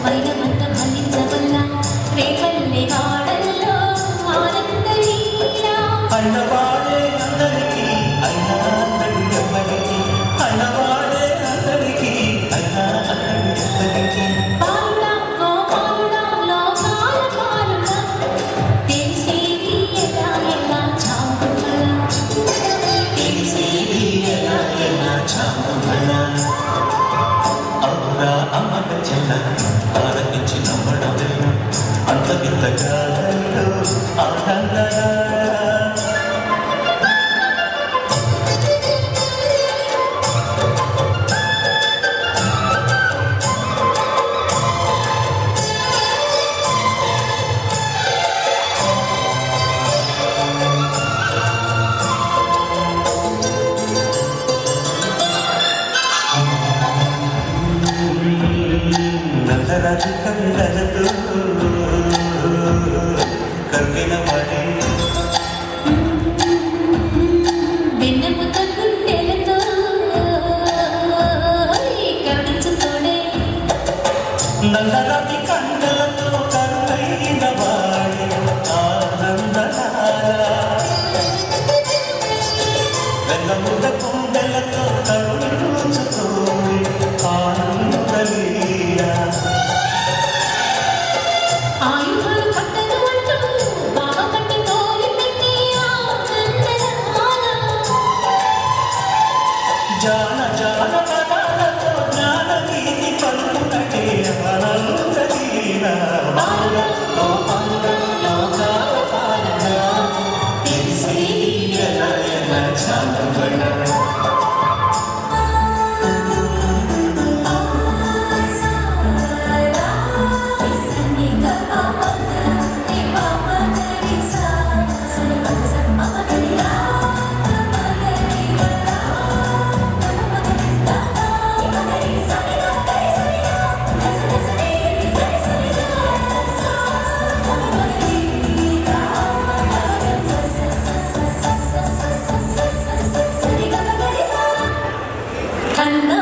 వైరమంత ఫలించవల్ల రేపల్లె వాడల్లో ఆనంద లీలా అన్నవాడే అందరికీ అయినా అందరు ఎవ్వరికి అన్నవాడే అందరికీ అయినా అందరు ఎవ్వరికి పాలుడా గోపాలుడా లోకాల పాలుడా తెలిసేది ఎలా ఎలా చావుమల తెలిసేది ఎలా ఎలా చావుమల అవురా అమ్మక చెల్ల ఆరగించి నమ్మడమేన అంత వింతగాలలో ఆనందరా నందరాజు కళ్ళతో కర్గిన పడే వెన్నెముక గుండెలతో కరుణించుతోడే నందరాజు కండలతో కరుణైన వాడే ఆనందనారా వెన్నముద గుండెలతో కరుణించుతోడే ఆనందలీలా ఆయుధాలు పట్టను అంటూ బావ కట్టి తోలి పెట్టి ఆనందనాల జాన జాన పదాలతో జ్ఞానగీతి పలుకుటకే ఆనందలీలా పాలుడా గోపాలుడా లోకాల పాలుడా తెలిసేది ఎలా ఎలా చావుమల కన్నా